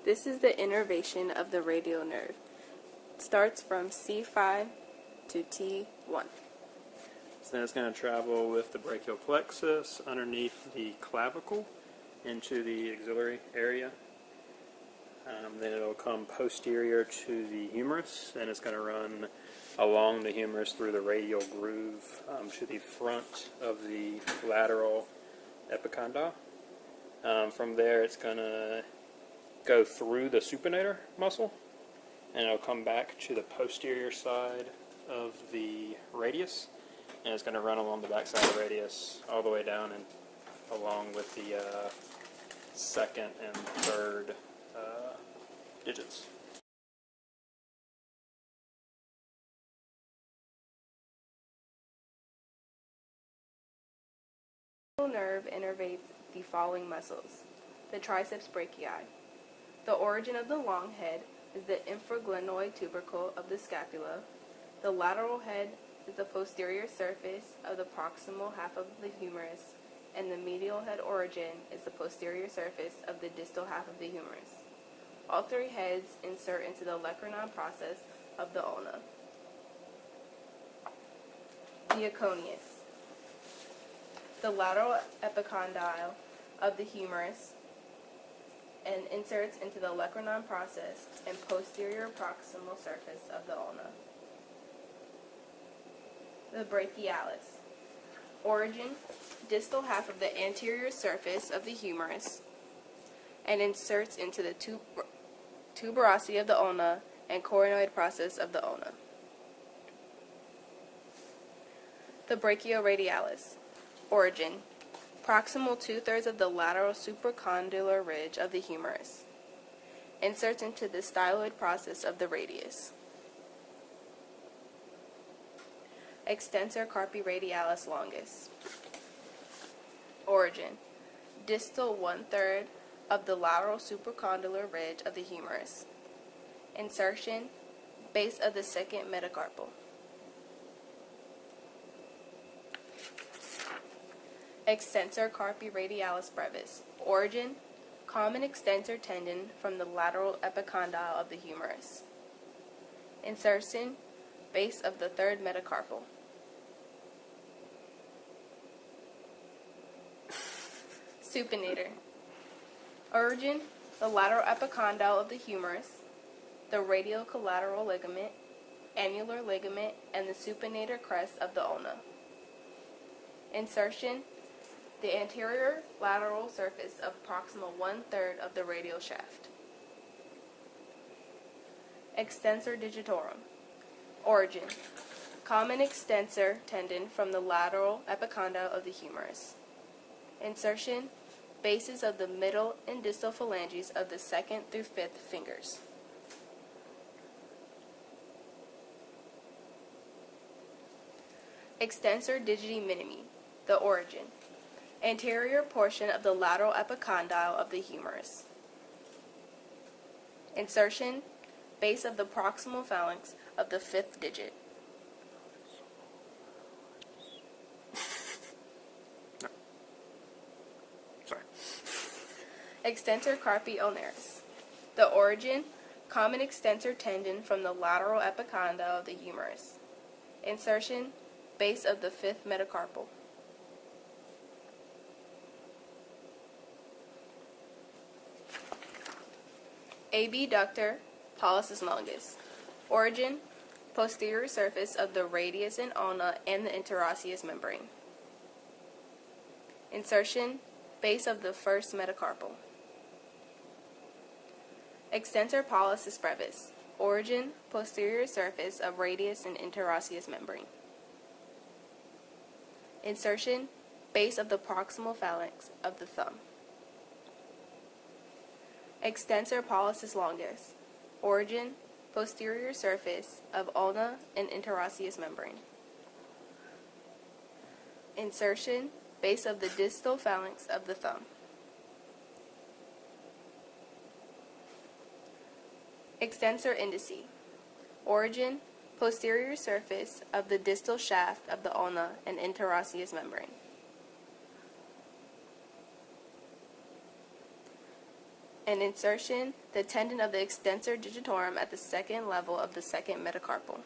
This is the innervation of the radial nerve. It starts from C5 to T1. So then it's going to travel with the brachial plexus underneath the clavicle into the axillary area. Then it'll come posterior to the humerus, and it's going to run along the humerus through the radial groove to the front of the lateral epicondyle. From there, it's going to go through the supinator muscle, and it'll come back to the posterior side of the radius, and it's going to run along the back side of the radius all the way down and along with the second and third digits. The radial nerve innervates the following muscles: the triceps brachii. The origin of the long head is the infraglenoid tubercle of the scapula. The lateral head is the posterior surface of the proximal half of the humerus, and the medial head origin is the posterior surface of the distal half of the humerus. All three heads insert into the olecranon process of the ulna. The aconius. The lateral epicondyle of the humerus and inserts into the olecranon process and posterior proximal surface of the ulna. The brachialis. Origin, distal half of the anterior surface of the humerus and inserts into the tuberosity of the ulna and coronoid process of the ulna. The brachioradialis. Origin, proximal 2/3 of the lateral supracondylar ridge of the humerus. Inserts into the styloid process of the radius. Extensor carpi radialis longus. Origin, distal 1/3 of the lateral supracondylar ridge of the humerus. Insertion, base of the second metacarpal. Extensor carpi radialis brevis. Origin, common extensor tendon from the lateral epicondyle of the humerus. Insertion, base of the third metacarpal. Supinator. Origin, the lateral epicondyle of the humerus, the radial collateral ligament, annular ligament, and the supinator crest of the ulna. Insertion, the anterior lateral surface of proximal 1/3 of the radial shaft. Extensor digitorum. Origin, common extensor tendon from the lateral epicondyle of the humerus. Insertion, bases of the middle and distal phalanges of the 2nd through 5th fingers. Extensor digiti minimi. The origin, anterior portion of the lateral epicondyle of the humerus. Insertion, base of the proximal phalanx of the 5th digit. Extensor carpi ulnaris. The origin, common extensor tendon from the lateral epicondyle of the humerus. Insertion, base of the 5th metacarpal. Abductor pollicis longus. Origin, posterior surface of the radius and ulna and the interosseous membrane. Insertion, base of the 1st metacarpal. Extensor pollicis brevis. Origin, posterior surface of radius and interosseous membrane. Insertion, base of the proximal phalanx of the thumb. Extensor pollicis longus. Origin, posterior surface of ulna and interosseous membrane. Insertion, base of the distal phalanx of the thumb. Extensor indici. Origin, posterior surface of the distal shaft of the ulna and interosseous membrane. and insertion, the tendon of the extensor digitorum at the second level of the second metacarpal.